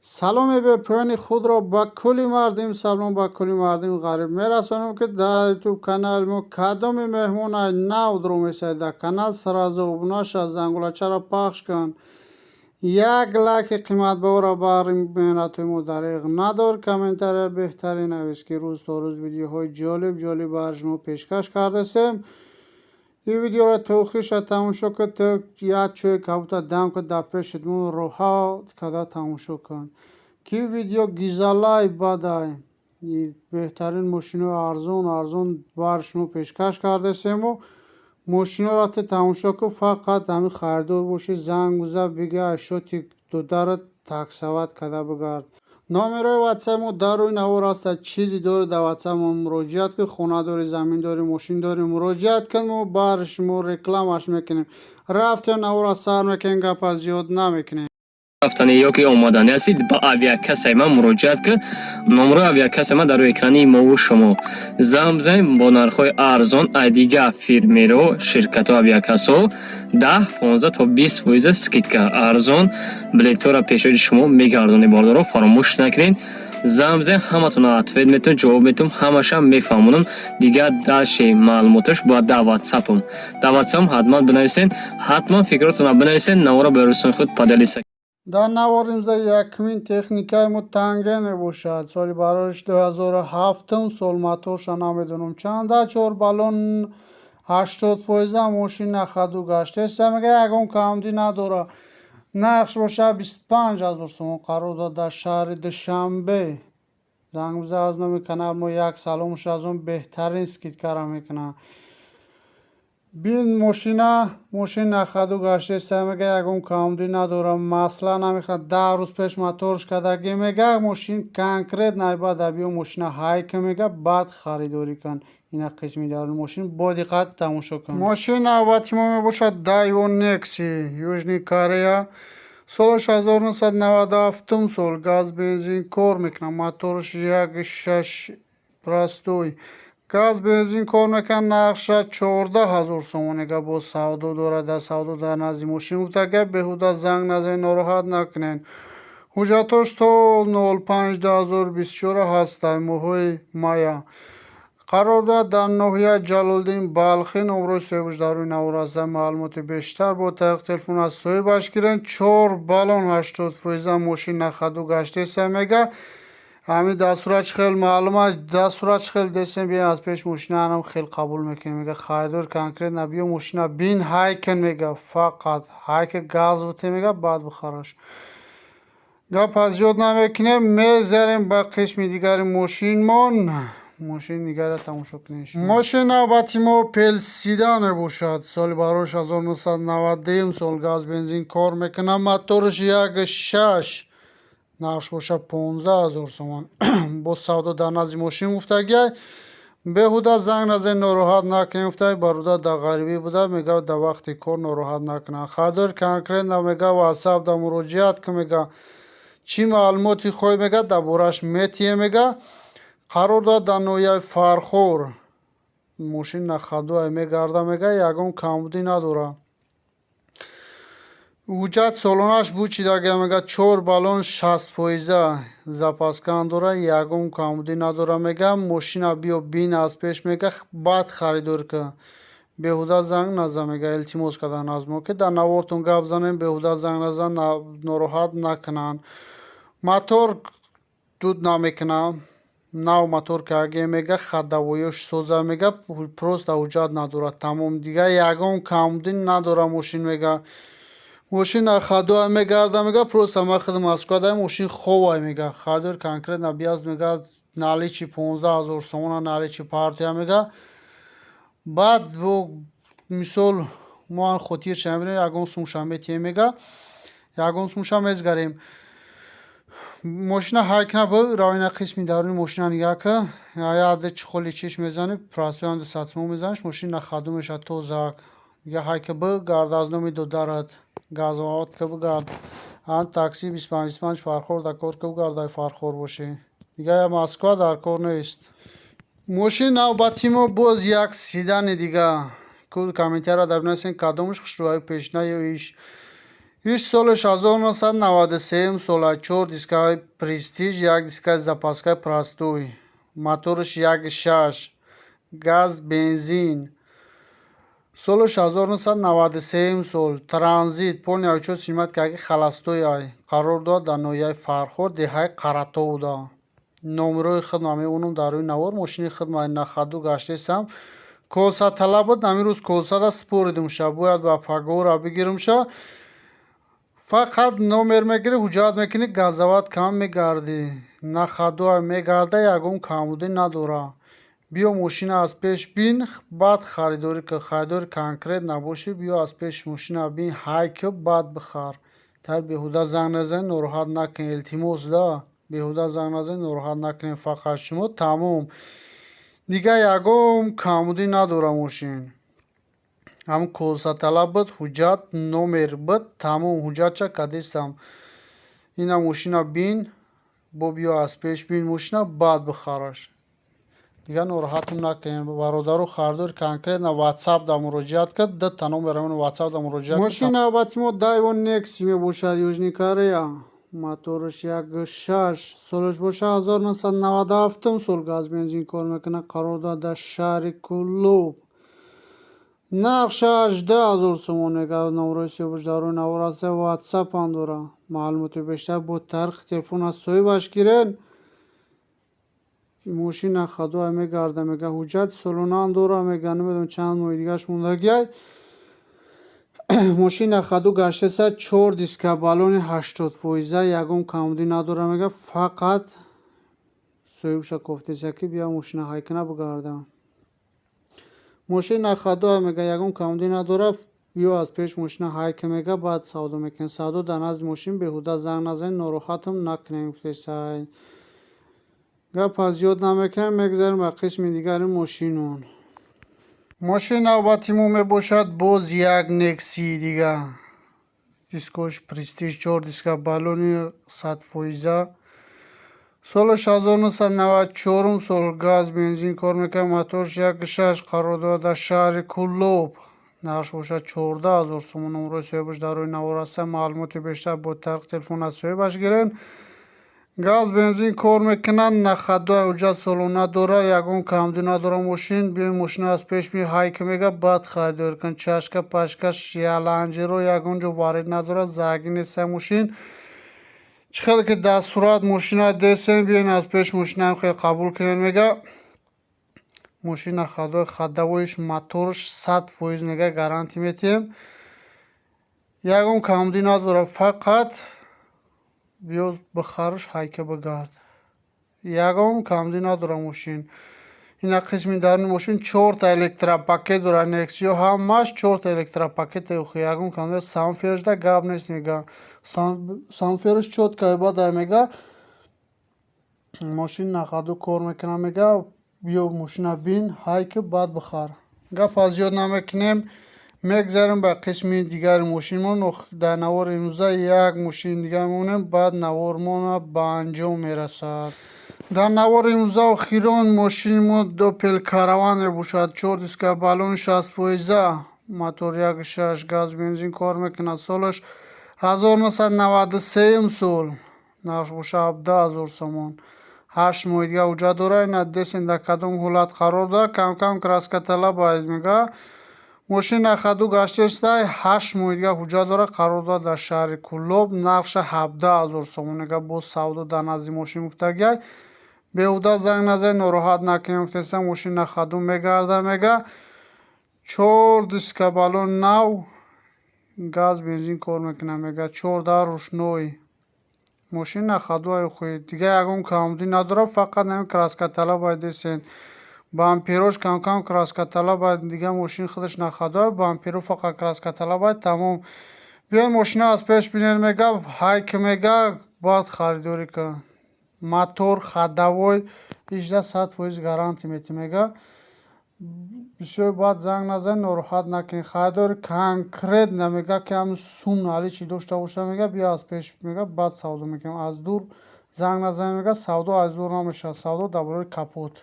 سلام به پایان خود را با کلی مردم سلام با کلی مردم غریب میرسانم که در یوتیوب کانال ما کدام مهمون نو درو میشه در کانال سرازو بناش از زنگولچه را پخش کن یک لایک قیمت به او را بر مهنت ما دریغ ندار کامنتر بهتری نویس که روز تا روز ویدیوهای جالب بر شما پیشکش کرده سیم این ویدیو را توخیش تماشا کن تا یاد چوی کبوتا دم که در پیش دمون روها کده تماشا کن که ویدیو گیزالای بدای بهترین ماشین ارزون بر شما پیشکش کرده سیم و ماشین را تماشا کن فقط همین خریدار باشی زنگ بزن بگه اشیاء دو در تکسوت کده بگرد نامره واتساپ ما در روی نوار است چیزی داره در واتساپ ما مراجعت که خونه داری زمین داری ماشین داری مراجعت کن ما برش ما رکلامش میکنیم رفت نوار سر میکنیم گپ زیاد نمیکنیم رفتنی یا که آمادانی هستید با اویاکس ما مراجعت که نمره اویاکس ما در روی اکرانی ما و شما زنگ با نرخ‌های ارزان دیگه فیرمی رو شرکت اویاکس ها 10 15 تا 20% سکیدکا ارزان بلیط را پیش شما میگردونی بالا رو فراموش نکنین زنگ همتون اتفید میتون جواب میتون همش هم میفهمونم دیگه داشی معلوماتش با در واتساپم حتما بنویسین حتما فکراتون بنویسین نمره به رسون خود پادالی در نوار امضا یکمین تکنیکای ما تنگه میباشد سالی براش 2007 سال موتورش نمیدونم چند 4 بالون 80% ماشین نخدو گشته سمگه یکم کمدی نداره نقش باشه 25,000 سوم قرار داد در شهر دوشنبه زنگ بزن از نام کانال ما یک سلامش از اون بهترین سکیت کارا میکنه بین ماشین نخدو گشته سمگه یکم کامدی نداره مثلا نمیخواد 10 روز پیش موتورش کدگی میگه ماشین کنکریت نایبا دبیو ماشین هایک میگه بعد خریداری کن این قسمی داره ماشین با دقت تماشا کن ماشین نوبتی ما میباشد دایوان نکسی یوژنی کاریا سالش 1997 سال گاز بنزین کار میکنه موتورش 1.6 پرستوی گاز بنزین کار میکنه نقش 14,000 سومونگه با سودا داره در سودا در نزدی ماشین بودگه بهوده زنگ نزدی ناراحت نکنین حجتاش تا 05/2024 هست ماهی مایا قرار داد در ناحیه جلالدین بلخی نمره سیبش در روی نوارازده معلومات بیشتر با طریق تلفن از صاحبش گیرن 4 بالون 80% ماشین نخدو گشته سمیگه همین دستورش خیلی معلومه دستورش خیلی دستیم بیان از پیش ماشین هم خیلی قبول میکنه میگه خریدار کنکریت نبیو ماشین بین هایکن میگه فقط هایک گاز بوده میگه بعد بخراش گپ از یاد نمیکنه میذاریم با قسم دیگر ماشین دیگر تماشا کنیش ماشین نوبتی ما پل سیدان باشد سال براش 1990 سال گاز بنزین کار میکنه موتورش 1.6 نقش باشه 15,000 سومان با سودا در نزد ماشین افتاده بهوده زنگ نزد ناراحت نکنه افتاده باروده در غریبی بوده میگه در وقت کار ناراحت نکنه خریدار کنکریت میگه واتساپ در مراجعت که میگه چی معلوماتی خواه میگه در بارش میتیه میگه قرار داد در نوعیه فرخور ماشین نخدو میگرده میگه یکم کمبودی نداره حجت سالانش بود چی داگه میگه 4 بالون 60% زپاسکان داره یکم کمبودی نداره میگه ماشین بیا بین از پیش میگه بعد خریدار که بهوده زنگ نزن میگه التماس کردن از ما که در نوارتون گپ زنیم بهوده زنگ نزن ناراحت نکنن موتور دود نمیکنه نو موتور که اگه میگه خدوایش سوزه میگه پروست حجت نداره تمام دیگه یکم کمبودی نداره ماشین میگه ماشین خدو میگرده میگه پروست ما خدم از کده ماشین خوبه میگه خریدار کنکریت نبیاز میگه نالی چی 15,000 سومون نالی چی پارتی میگه بعد بو مثال ما خطیر شمیره یکم سومشم میتی میگه یکم سومشم ازگریم ماشین هایک نبود راوینا قسمی درونی ماشین نگاه که یاد چخولی چیش میزنی پراسیان دو ساتمو میزنش ماشین نخدو میشه تو زاک یا هایک بود گرد از نمی دو دارد گازوات که بگرد آن تاکسی 25 فرخور در کار که بگرد فرخور باشه دیگه یا مسکو در کار نیست ماشین نوبتی ما باز یک سیدن دیگه کل کامنتر را در بنویسین کدامش خوشروهای پیشنه یا ایش هیچ سالش 1993 سال 4 دیسکای پرستیژ یک دیسکای запаскай простой моторش 1.6 газ бензин سالش 1993 سال ترانزیت پول چو سیمت که اگه خلاصتوی ای قرار داد در نویه فرخورد دههای قراتو دا نمروی خدمه اونم در روی نوار ماشین خدمه نخدو گشته استم کلسا طلب بود نمی روز کلسا دا سپوریدم شا باید با پاگو را بگیرم شا فقط نمر میگیری حجات میکنی گازوات کم میگردی نخدو میگرده یکم کامودی نداره بیا ماشین از پیش بین بعد خریداری که خریداری کنکریت نباشه بیا از پیش ماشین بین های که بعد بخر تر بیهوده زنگ نزن ناراحت نکن التماس دا بیهوده زنگ نزن ناراحت نکن فقط شما تمام دیگه یکم کامودی نداره ماشین هم کلسا طلب بود حجت نمر بود تمام حجت چه کدیستم اینا ماشین بین با بیا از پیش بین ماشین بعد بخرش دیگه ناراحتم نکنین برادرو خریدار کنکریت на WhatsApp да муроҷиат кард да тано мерам WhatsApp да муроҷиат машина батимо дайвон некси мебошад южни корея моторш 1.6 солш боша 1997 сол газ бензин кор мекуна қарор дод дар шаҳри куллуб нақша 18000 сомон мега номерои сиёбуш дар рӯи навор аст WhatsApp ам дора маълумоти бештар бо тарихи телефон аз соҳибаш гирен ماشین خدا میگرده میگه حجت سالونه هم داره میگه نمیدونم چند ماه دیگهش موندگی ماشین خدا گشته سه 4 دیسک بالون 80 فویزه یکم کمودی نداره میگه فقط سویبش گفته که بیا ماشین هایکنه بگرده ماشین خدا میگه یکم کمودی نداره بیا از پیش ماشین هایک میگه بعد سودا میکنه سودا در نزد ماشین بهوده زنگ نزن ناراحتم نکنه گفته گپ از یاد نمیکنم میگذاریم به قسم دیگر ماشینون ماشین نوبتیمون میباشد باز یک نکسی دیگه دیسکوش پرستیژ 4 دیسک بالونی 100% سالش 1994 سال گاز بنزین کار میکنه موتورش 1.6 قرار داد در شهر کلوب نقش باشد 14000 سومون نمره صاحبش در روی نوار است معلومات بیشتر با طریق تلفن از صاحبش گیرن گاز بنزین کار میکنن نخدا حجت سالونه داره یکم کمدی نداره ماشین بیاین ماشین از پیش می هایک میگه بعد خریدار کن چشکه پشکش یا لنجرو یکم جو وارد نداره زاگی نیست ماشین چخیلی که دستورات ماشین ها دیسن بیاین از پیش ماشین هم خیلی قبول کنین میگه ماشین خدا خداویش موتورش 100% میگه گارانتی میتیم یکم کمدی نداره فقط بیاز بخرش هایکه بگرد یکم کمدی نداره ماشین این قسمی در ماشین 4 تا الکترا پاکت داره نکسیو همش 4 تا الکترا پاکت یکم کمدی سانفیرش ده گاب نیست میگه سانفیرش چود که بعد میگه ماشین نخدو کار میکنه میگه بیا ماشین بین هایکه بعد بخر گپ از یاد نمیکنیم میگذاریم به قسم دیگر ماشینمون در نوار امروزه یک ماشین دیگر مونیم بعد نوارمون به انجام میرسد در نوار امروزه اخیران ماشینمون دوپل کاروان باشد 4 دیسک بالون 60% موتور 1.6 گاز بنزین کار میکنه سالش 1993 سال نقش باشه 17000 سومون 8 ماه دیگه اوجا داره این دیسین در کدوم حالت قرار داره کم کم کراسکه طلب باید میگه ماشین خدو گشته است 8 ماه دیگه حجت داره قرار داد در شهر کلوب نقش 17000 سومون میگه با سودا در نزد ماشین مفتگی بیهوده زنگ نزن ناراحت نکنیم گفتم ماشین خدو میگرده میگه 4 دیسک بالون نو گاز بنزین کار میکنه میگه 14 روشنوی ماشین خدو خوی دیگه یکم کمدی نداره فقط نمی کراسکه طلب باید دیسین بامپیروش کم کم کراسکه طلب باید دیگه ماشین خودش نخدا بامپیرو فقط کراسکه طلب باید تمام بیاین ماشین از پیش بینین میگه هایک میگه باید خریداری کن موتور خداوی 18% گارانتی میتی میگه بسیار باید زنگ نزن ناراحت نکنین خریداری کنکریت نمیگه که هم سون حالی چی داشته باشه میگه بیا از پیش میگه بعد سودا میکنم از دور زنگ نزن میگه سودا از دور نمیشه سودا درباره کاپوت